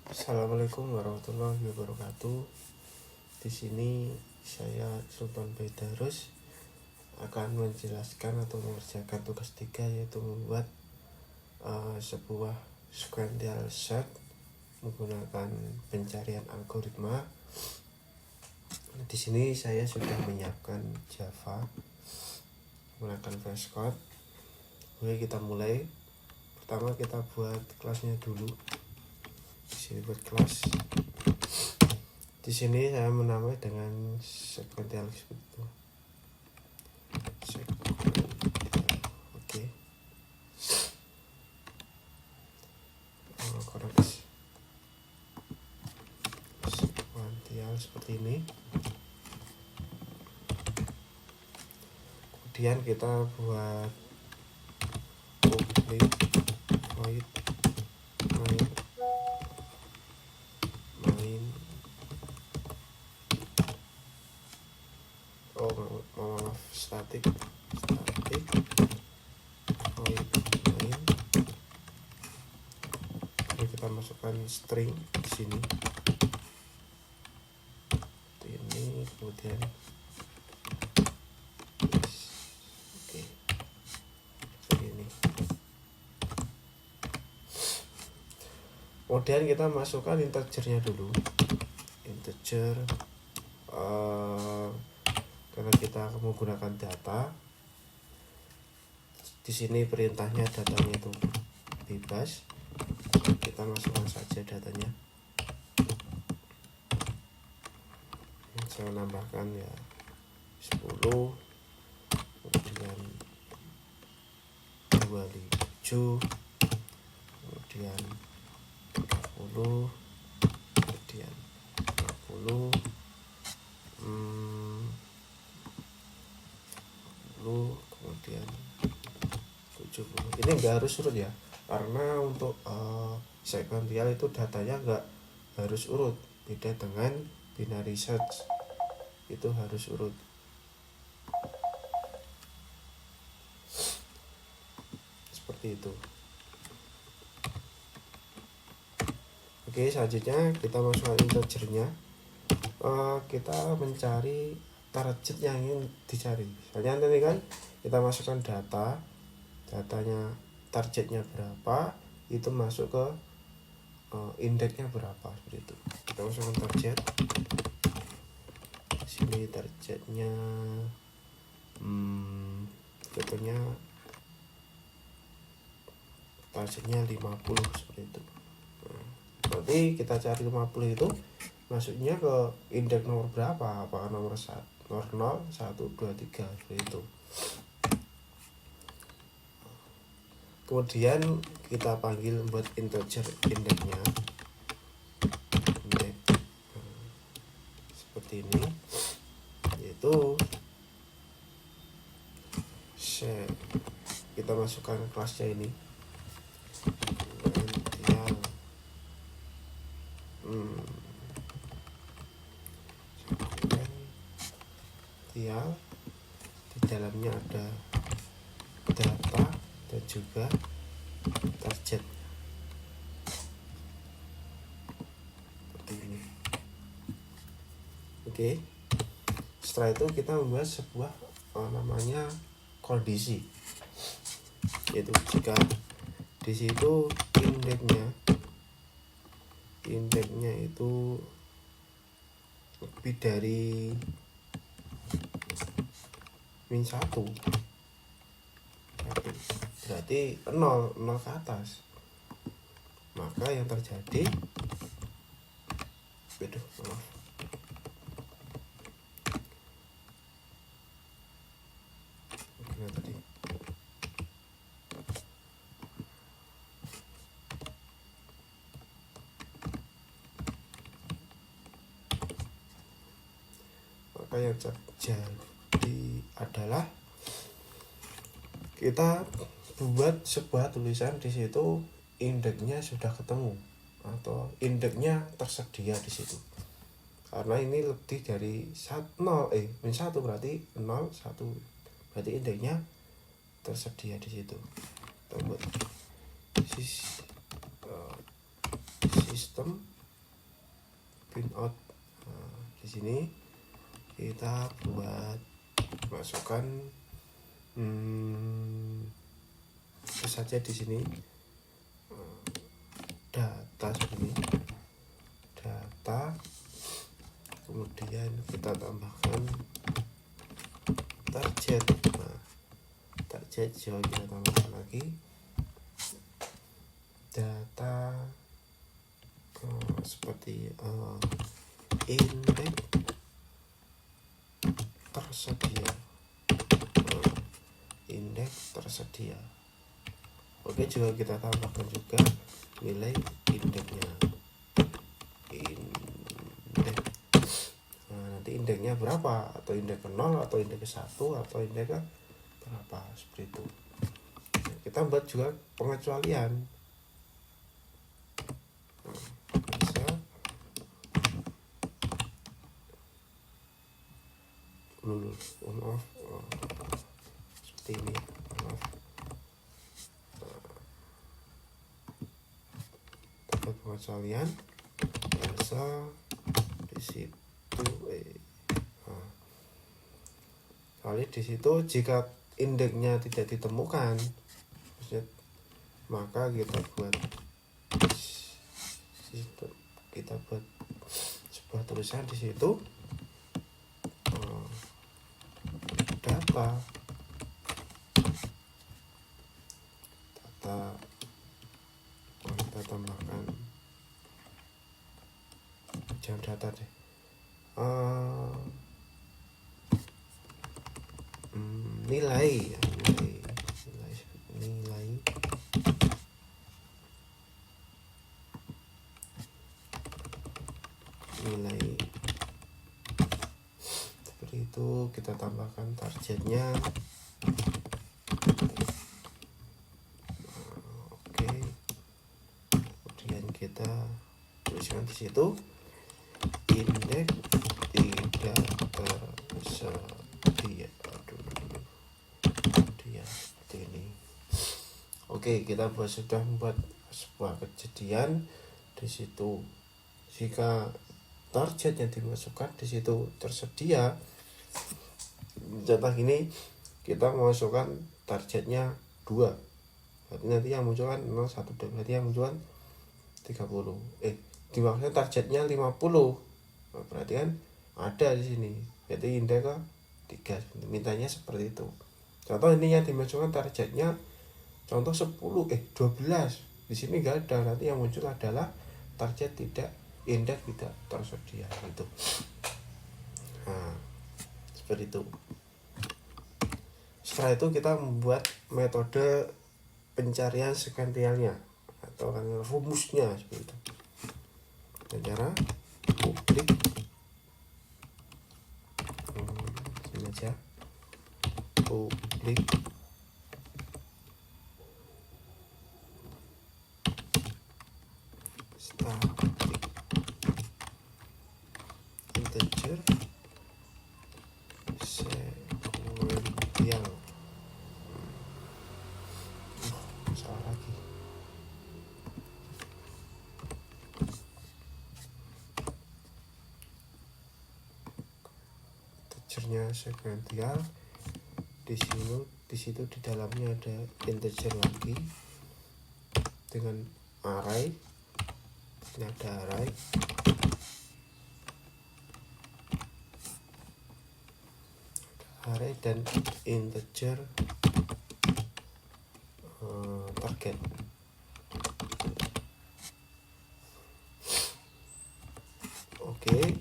Assalamualaikum warahmatullahi wabarakatuh. Di sini saya Sultan Baidarus akan menjelaskan atau mengerjakan tugas 3, yaitu membuat sebuah sequential search menggunakan pencarian algoritma. Di sini saya sudah menyiapkan Java menggunakan VS Code. Oke, kita mulai. Pertama kita buat kelasnya dulu. Di sini buat kelas. Di sini saya menamai dengan sequential seperti itu. Oke. Koneksi sequential seperti ini. Kemudian kita buat public void main maaf static void main. Lalu kita masukkan string di sini. Ini kemudian oke, seperti ini. Kemudian kita masukkan integernya dulu. Integer karena kita menggunakan data. Di sini perintahnya datanya itu bebas. Kita masukkan saja datanya. Saya menambahkan ya 10, kemudian 27, kemudian 30, kemudian 50, 40, kemudian 70. Ini enggak harus urut ya, karena untuk sequential itu datanya enggak harus urut. Beda dengan binary search, itu harus urut. Seperti itu. Oke, selanjutnya kita masukkan integernya. Kita mencari target yang ingin dicari. Misalnya nanti kan kita masukkan datanya targetnya berapa, itu masuk ke indeksnya berapa, seperti itu. Kita masukkan target. Sini targetnya contohnya targetnya 50, seperti itu. Nanti kita cari 50 itu masuknya ke indeks nomor berapa, apakah nomor 1, nomor 0, 1, 2, 3, seperti itu. Kemudian kita panggil buat integer indeksnya, seperti ini, yaitu kita masukkan kelasnya ini di dalamnya ada data dan juga target seperti ini. Oke, setelah itu kita membuat sebuah namanya kondisi, yaitu jika di situ indeksnya itu lebih dari -1, berarti 0 ke atas, maka yang terjadi yang terjadi adalah kita buat sebuah tulisan di situ indeksnya sudah ketemu atau indeksnya tersedia di situ. Karena ini lebih dari -1 berarti 0, 1, berarti indeksnya tersedia di situ. Kita buat sistem printout. Nah, di sini kita buat masukkan itu saja di sini data seperti ini, data, kemudian kita tambahkan target. Nah, target juga kita tambahkan lagi data seperti indeks tersedia, indeks tersedia. Oke, juga kita tambahkan juga nilai indeksnya, indeks. Nah, nanti indeksnya berapa, atau indeks ke 0 atau indeks ke 1 atau indeks ke berapa, seperti itu. Nah, kita buat juga pengecualian. Bisa on off seperti ini, on off. Dapat pengecualian biasa di situ. Kali di situ jika indeksnya tidak ditemukan, maka kita buat sebuah tulisan di situ, data kita tambahkan, jangan data deh, nilai seperti itu. Kita tambahkan targetnya. Oke, kemudian kita tuliskan di situ indeks tidak tersedia. Dia seperti ini. Oke, kita sudah membuat sebuah kejadian di situ. Jika target yang dimasukkan di situ tersedia, contoh ini kita memasukkan targetnya 2, berarti nanti yang munculkan 0, 1, 2, berarti yang munculkan 30. Dimaksudkan targetnya 50. Nah, berarti kan ada di sini, berarti indeks ke 3, mintanya seperti itu. Contoh ini yang dimasukkan targetnya contoh 10, 12, di sini enggak ada, nanti yang muncul adalah target tidak, indeks tidak tersedia gitu. Nah, seperti itu. Setelah itu kita membuat metode pencarian sekuensialnya atau rumusnya seperti itu. Dengan cara publik ini aja, publik static integer sekuensial. Salah lagi. Integernya sekuensial. Di situ di dalamnya ada integer lagi dengan array. Ini ada array dan integer target. Oke.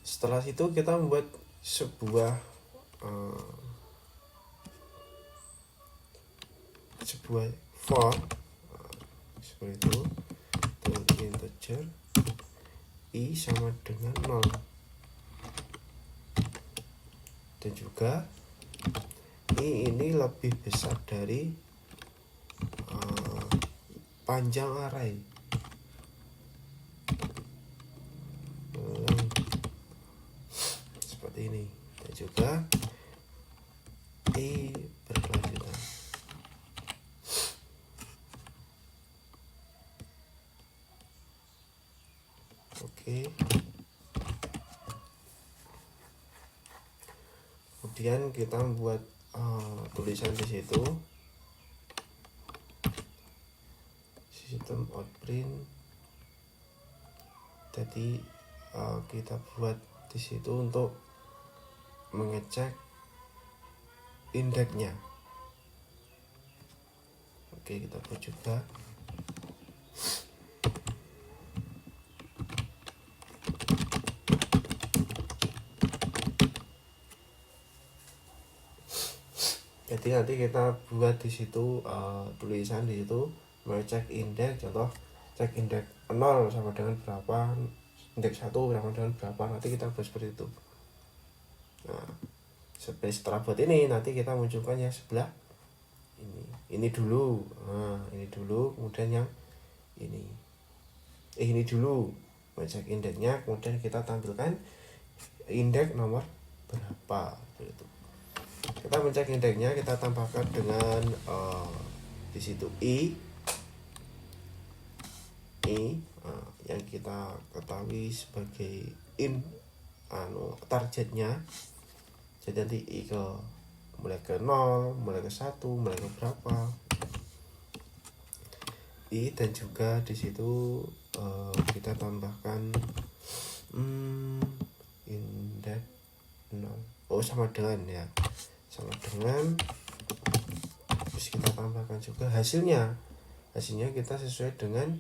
Setelah itu kita membuat sebuah for seperti itu, dengan integer i sama dengan 0, dan juga i ini lebih besar dari panjang array. Seperti ini, dan juga i berkelanjutan. Oke. Kemudian kita membuat tulisan di situ, sistem outprint. Jadi kita buat di situ untuk mengecek indeksnya. Oke, kita buat juga. Jadi nanti kita buat di situ tulisan di situ mengecek indeks, contoh cek indeks 0 sama dengan berapa, indeks 1 sama dengan berapa, nanti kita buat seperti itu. Nah, setelah buat ini nanti kita munculkan yang sebelah ini dulu. Nah, ini dulu, kemudian yang ini dulu mengecek indeksnya, kemudian kita tampilkan indeks nomor berapa gitu. Kita mencek indeksnya, kita tambahkan dengan di situ i yang kita ketahui sebagai targetnya. Jadi nanti i ke mulai ke 0, mulai ke 1, mulai ke berapa i, dan juga di situ kita tambahkan indeks 0 sama dengan ya, sama dengan, terus kita tambahkan juga hasilnya kita sesuai dengan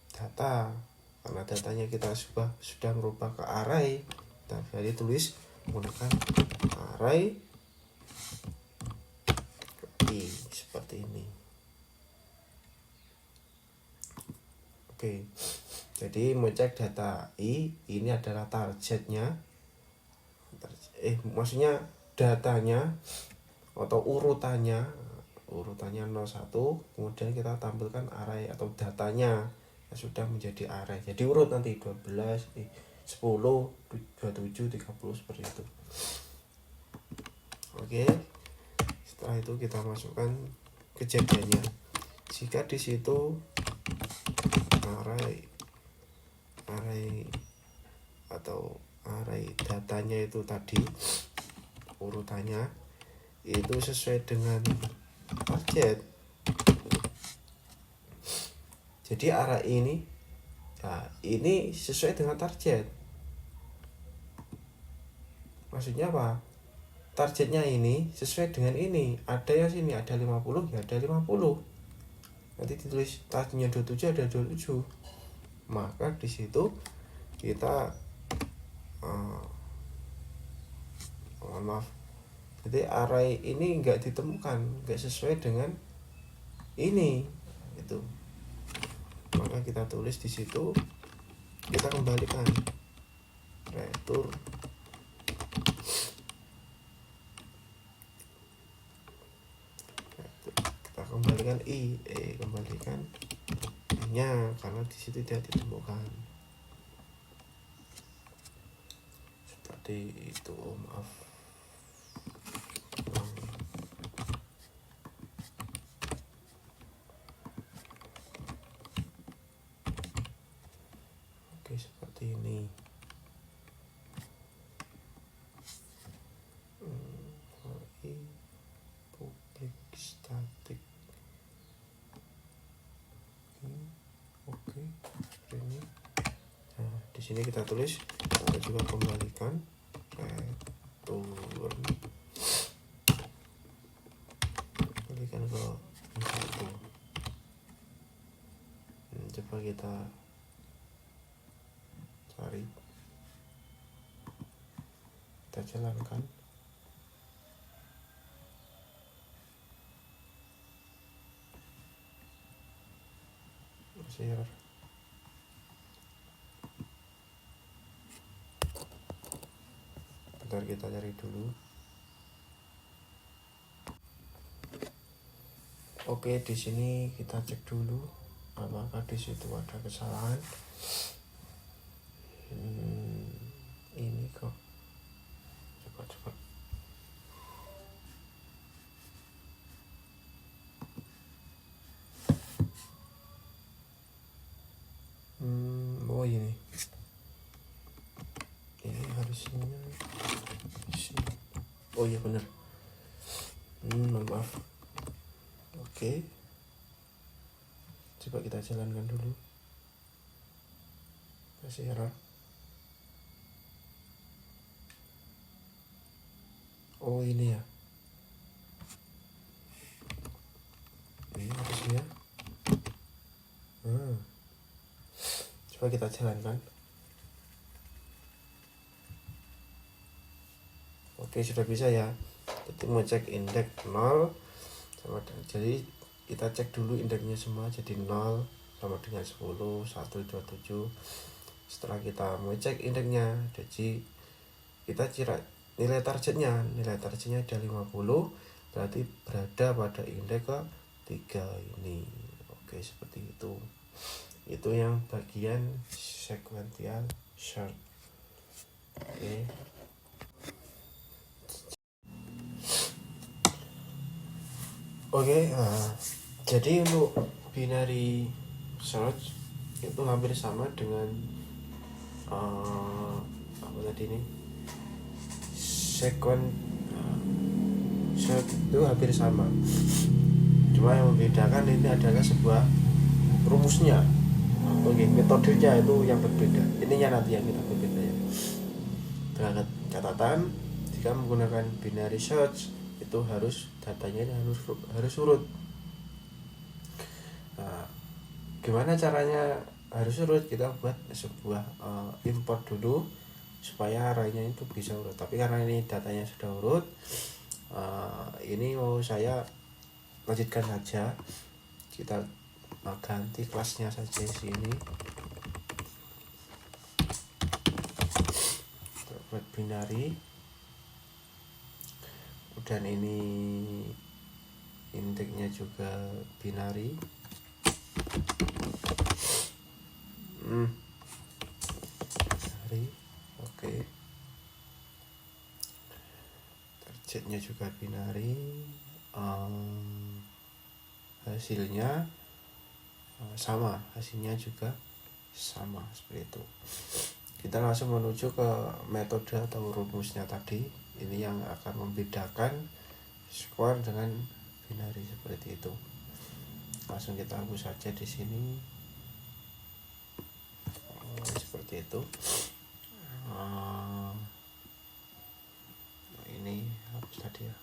data, karena datanya kita sudah merubah ke array. Jadi tulis menggunakan array i seperti ini. Oke, jadi mengecek data i, ini adalah targetnya, maksudnya datanya atau urutannya 01, kemudian kita tampilkan array atau datanya yang sudah menjadi array. Jadi urut nanti 12, 10, 27, 30 seperti itu. Oke. Setelah itu kita masukkan kejadiannya. Jika di situ array atau array datanya itu tadi urutannya itu sesuai dengan target, jadi array ini sesuai dengan target. Maksudnya apa? Targetnya ini sesuai dengan ini, ada yang sini ada 50 ya ada 50, nanti ditulis targetnya 27 ada 27, maka di situ kita maaf, jadi array ini enggak ditemukan, enggak sesuai dengan ini itu, maka kita tulis di situ, kita kembalikan return kita kembalikan kembalikan nya, karena di situ tidak ditemukan. Seperti itu, maaf. Oke, seperti ini. Public static. Oke, ini. Nah, di sini kita tulis, kita juga kembalikan return, kembalikan ke itu. Coba kita cari, kita jalankan. Share. Bentar, kita cari dulu. Oke, di sini kita cek dulu apakah di situ ada kesalahan. Ini kok cepat. Oh ini Oh iya bener. Maaf. Oke, coba kita jalankan dulu. Masih error. Oh ini ya. Ini harusnya. Coba kita jalankan. Oke, sudah bisa ya. Jadi mau cek indeks 0 sama dengan, jadi kita cek dulu indeksnya semua, jadi 0 sama dengan 10, 127. Setelah kita mau cek indeksnya, jadi kita cira nilai targetnya ada 50, berarti berada pada indeks ke 3 ini. Oke, seperti itu yang bagian sequential sort. Oke, jadi untuk binary search itu hampir sama dengan apa tadi ini, sequence search itu hampir sama, cuma yang membedakan ini adalah sebuah rumusnya. Oke, metodenya itu yang berbeda, ininya nanti yang kita berbeda ya. Dengan catatan, jika menggunakan binary search itu datanya harus urut. Nah, gimana caranya harus urut? Kita buat sebuah import dulu supaya arraynya itu bisa urut. Tapi karena ini datanya sudah urut, ini mau saya lanjutkan saja. Kita ganti kelasnya saja di sini. Kita buat binary. Dan ini indeksnya juga binary. Binary. Oke. Targetnya juga binary. Hasilnya sama, hasilnya juga sama, seperti itu. Kita langsung menuju ke metode atau rumusnya tadi. Ini yang akan membedakan square dengan binary, seperti itu. Langsung kita hapus saja di sini. Seperti itu. Ini hapus tadi ya.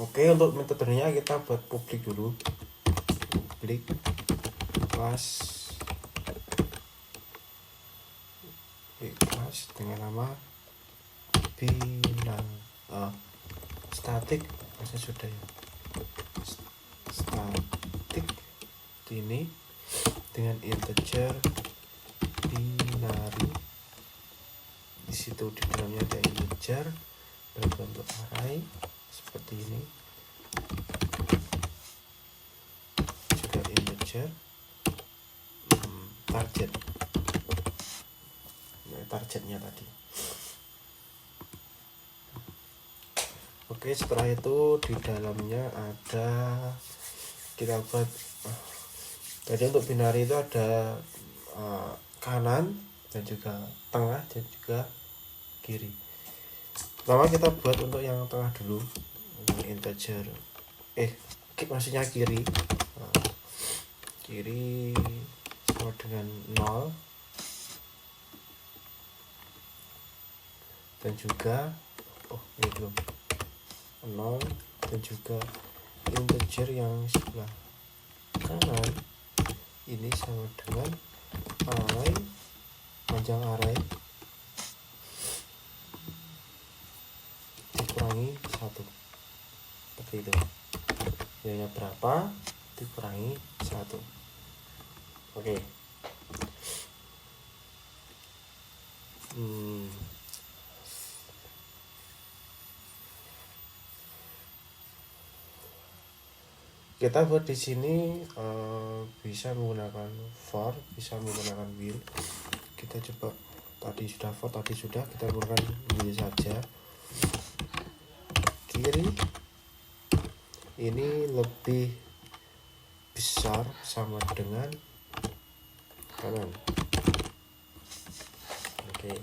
Oke, untuk metodenya kita buat publik dulu. Publik kelas dengan nama static, masa sudah ya, static ini dengan integer binary. Di situ di dalamnya ada integer berbentuk array seperti ini, juga integer targetnya tadi. Oke, setelah itu di dalamnya ada kita buat, jadi untuk binary itu ada kanan dan juga tengah dan juga kiri. Pertama kita buat untuk yang tengah dulu, integer maksudnya kiri. Kiri sama dengan 0 dan juga ini belum 0 dan juga integer yang sebelah kanan ini sama dengan array, panjang array dikurangi 1, seperti itu. Nilainya berapa dikurangi 1. Oke. Kita buat di sini bisa menggunakan for, bisa menggunakan will. Kita coba, tadi sudah for, tadi sudah, kita gunakan will saja. Kiri ini lebih besar sama dengan kanan. Oke.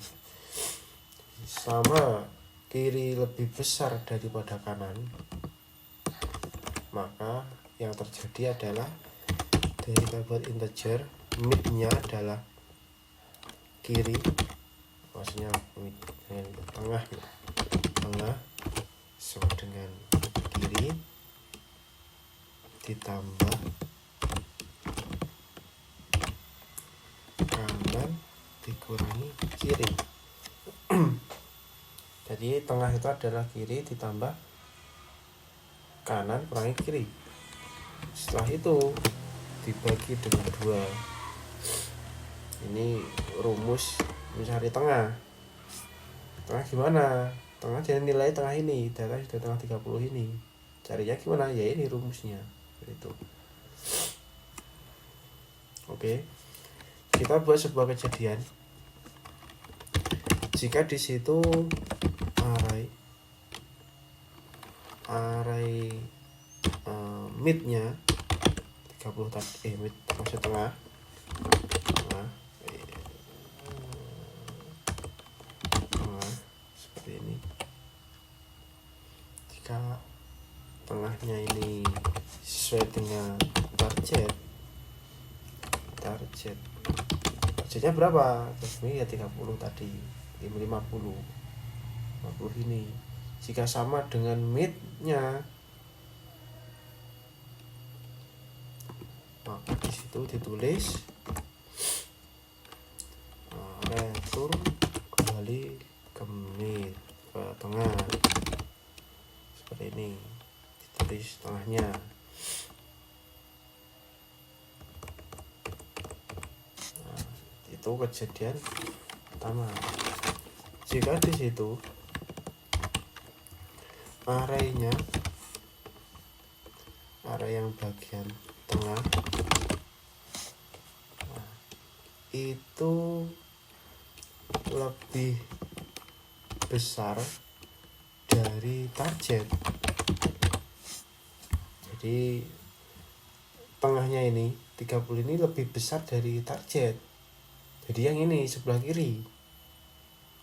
Sama kiri lebih besar daripada kanan, maka yang terjadi adalah dari kita buat integer, mid-nya adalah kiri, maksudnya mid tengah sama dengan kiri ditambah kanan dikurangi kiri. Jadi tengah itu adalah kiri ditambah kanan kurangi kiri. Setelah itu dibagi dengan 2. Ini rumus mencari tengah. Tengah gimana? Tengah jadi nilai tengah ini, data sudah tengah 30 ini. Carinya gimana? Ya ini rumusnya. Itu. Oke. Kita buat sebuah kejadian. Jika di situ array mid-nya 30 tadi, mid maksud tengah seperti ini. Jika tengahnya ini sesuai dengan targetnya berapa? Ini ya 30 tadi, 50 ini. Jika sama dengan mid-nya, maka di situ ditulis return kembali ke mid, ke tengah, seperti ini. Ditulis tengahnya. Nah, itu kejadian pertama. Jika di situ array yang bagian tengah itu lebih besar dari target. Jadi tengahnya ini 30 ini lebih besar dari target. Jadi yang ini sebelah kiri.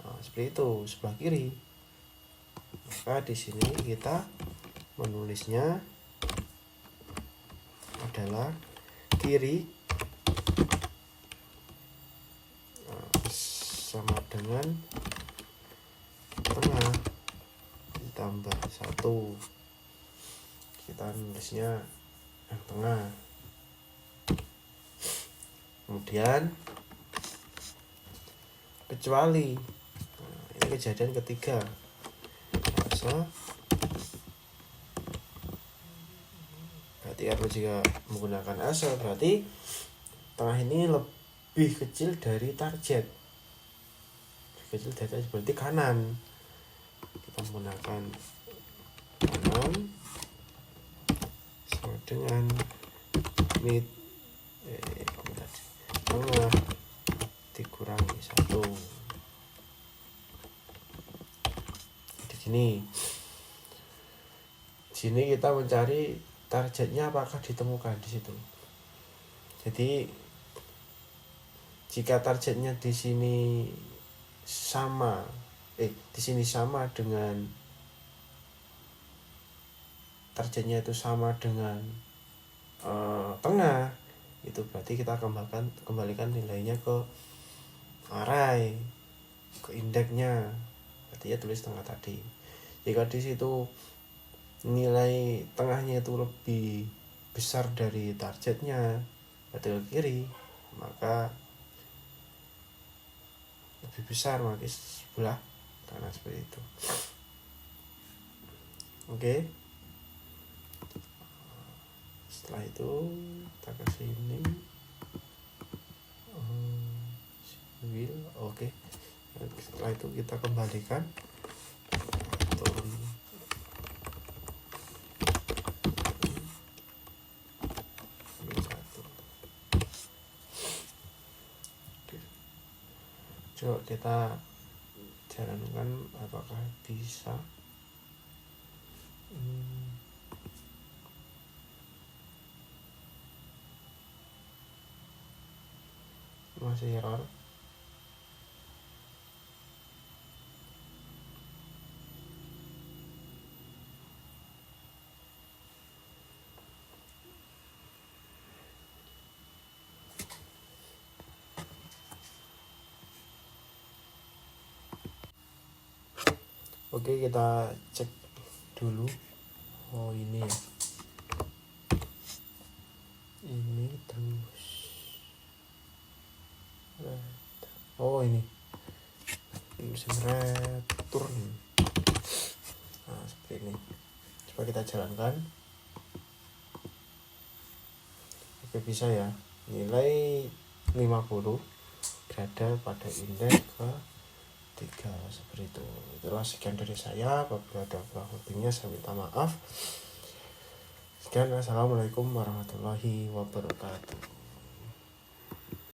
Nah, seperti itu, sebelah kiri. Maka di sini kita menulisnya adalah kiri sama dengan tengah ditambah 1. Kita nulisnya yang tengah. Kemudian kecuali, ini kejadian ketiga. Berarti kalau jika menggunakan asal, berarti tengah ini lebih kecil dari target. Berarti kanan. Kita menggunakan kanan sama dengan mid tengah dikurangi 1. Di sini kita mencari targetnya apakah ditemukan di situ. Jadi jika targetnya di sini sama dengan targetnya itu sama dengan tengah, itu berarti kita kembalikan nilainya ke array, ke indeksnya. Berarti ya tulis tengah tadi. Jika di situ nilai tengahnya itu lebih besar dari targetnya, berarti ke kiri, maka lebih besar maka sebelah kanan, seperti itu. Oke. Setelah itu kita ke sini will. Oke. Setelah itu kita kembalikan turun coba kita jalankan apakah bisa. Masih error. Oke, kita cek dulu. Oh ini ya, ini terus ini return. Nah seperti ini, coba kita jalankan. Oke, bisa ya, nilai 50 berada pada indeks ke 3 seperti itu. Itulah sekian dari saya. Apabila ada kurang lebihnya saya minta maaf. Sekian, assalamualaikum warahmatullahi wabarakatuh.